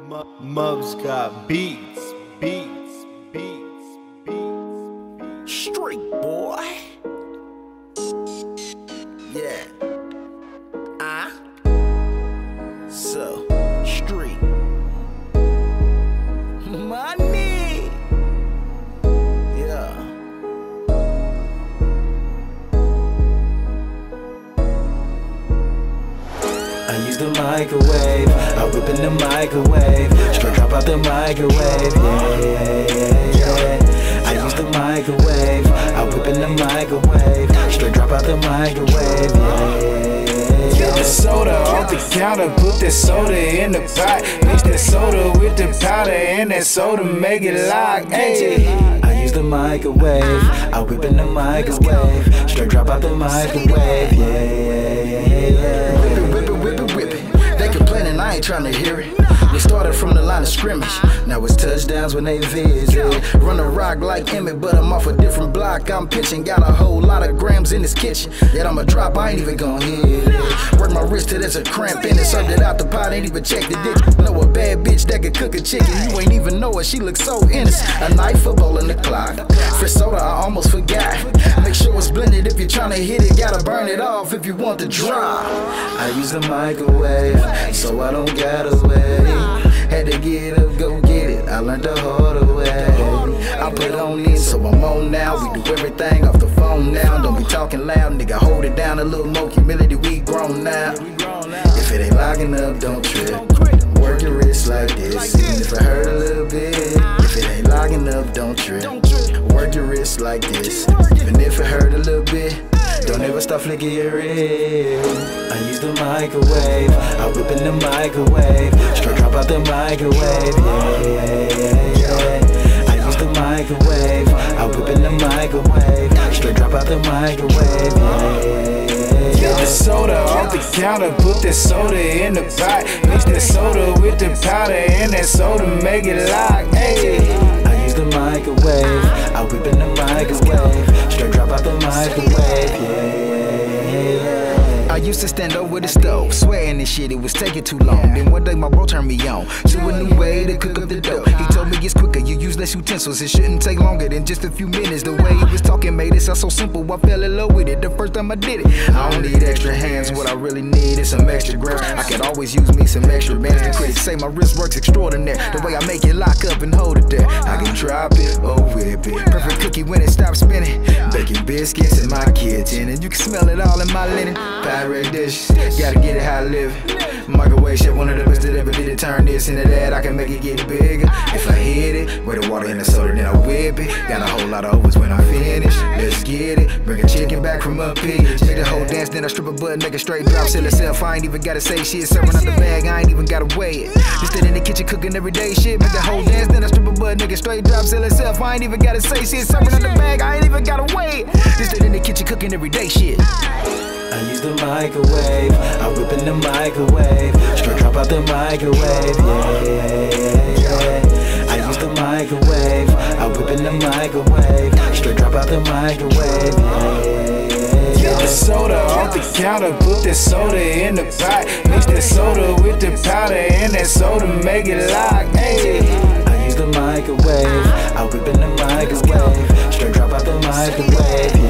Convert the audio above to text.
Mubs got beats. Street boy. Yeah. So, street. Money. Yeah. I use the microwave, I whip in the microwave, straight drop out the microwave, yeah. I use the microwave, I whip in the microwave, straight drop out the microwave, yeah. Get the soda off the counter, put that soda in the pot, mix that soda with the powder and that soda make it lock, ayy. I use the microwave, I whip in the microwave, straight drop out the microwave, yeah. Whip it. They complaining, I ain't trying to hear it. They started from the line of scrimmage, now it's touchdowns when they visit. Run the rock like Emmett, but I'm off a different block. I'm pitching, got a whole lot of grams in this kitchen. Yet I'ma drop, I ain't even gon' hit it. Work my wrist till there's a cramp in it. Served it out the pot, ain't even check the dick. Know a bad bitch that could cook a chicken, you ain't even know her, she looks so innocent. A knife, football in the clock. For soda, I almost forgot. Make sure it's blended if you're trying to hit it. Gotta burn it off if you want the drop. I use the microwave, so I don't get away. Had to get up, go get it, I learned the hard way. I put on in, so I'm on now. We do everything off the phone now. Don't be talking loud, nigga, hold it down. A little more humility, we grown now. If it ain't locking up, don't trip. Work your wrist like this, even if it hurt a little bit. If it ain't locking up, don't trip. Work your wrist like this, even if it hurt a little bit. Don't ever stop flicking your wrist. I use the microwave, I whip in the microwave, straight drop out the microwave, yeah. I use the microwave, I whip in the microwave, straight drop out the microwave, yeah. Get the soda off the counter, put that soda in the pot, mix that soda with the powder and that soda make it lock, ayy. I use the microwave, I whip in the microwave, straight drop out the microwave, yeah. I used to stand over the stove, sweating this shit, it was taking too long. Then one day my bro turned me on to a new way to cook up the dough. He told me it's quicker, you use less utensils, it shouldn't take longer than just a few minutes. The way he was talking made it sound so simple, I fell in love with it the first time I did it. I don't need extra hands, what I really need is some extra grams. I could always use me some extra bands. The critics say my wrist works extraordinary, the way I make it lock up and hold it there. I can drop it or whip it, perfect cookie when it stops spinning. Baking biscuits in my kitchen, and you can smell it all in my linen. Pirate dishes, gotta get it how I live it. Microwave chef, one of the best that ever did it. Turn this into that, I can make it get bigger. If I hit it, with the water in the soda, then I whip it. Got a whole lot of overs when I'm finished. Let's get it, bring a chicken back from up here. Make the whole dance, then I strip a butt, make a straight drop, sell itself. I ain't even gotta say shit, serving out the bag, I ain't even gotta weigh it. Just in the kitchen cooking everyday shit. Make the whole dance, then I strip a butt, nigga straight drop, sell itself. I ain't even gotta say shit, serving out the bag, I ain't even gotta weigh it. Just in the kitchen cooking everyday shit. I use the microwave, I whip in the microwave, straight drop out the microwave, yeah. I use the microwave, I whip in the microwave, straight drop out the microwave, yeah. Get the soda off the counter, put that soda in the pot, mix that soda with the powder and that soda make it lock, ayy. I use the microwave, I whip in the microwave, straight drop out the microwave, yeah.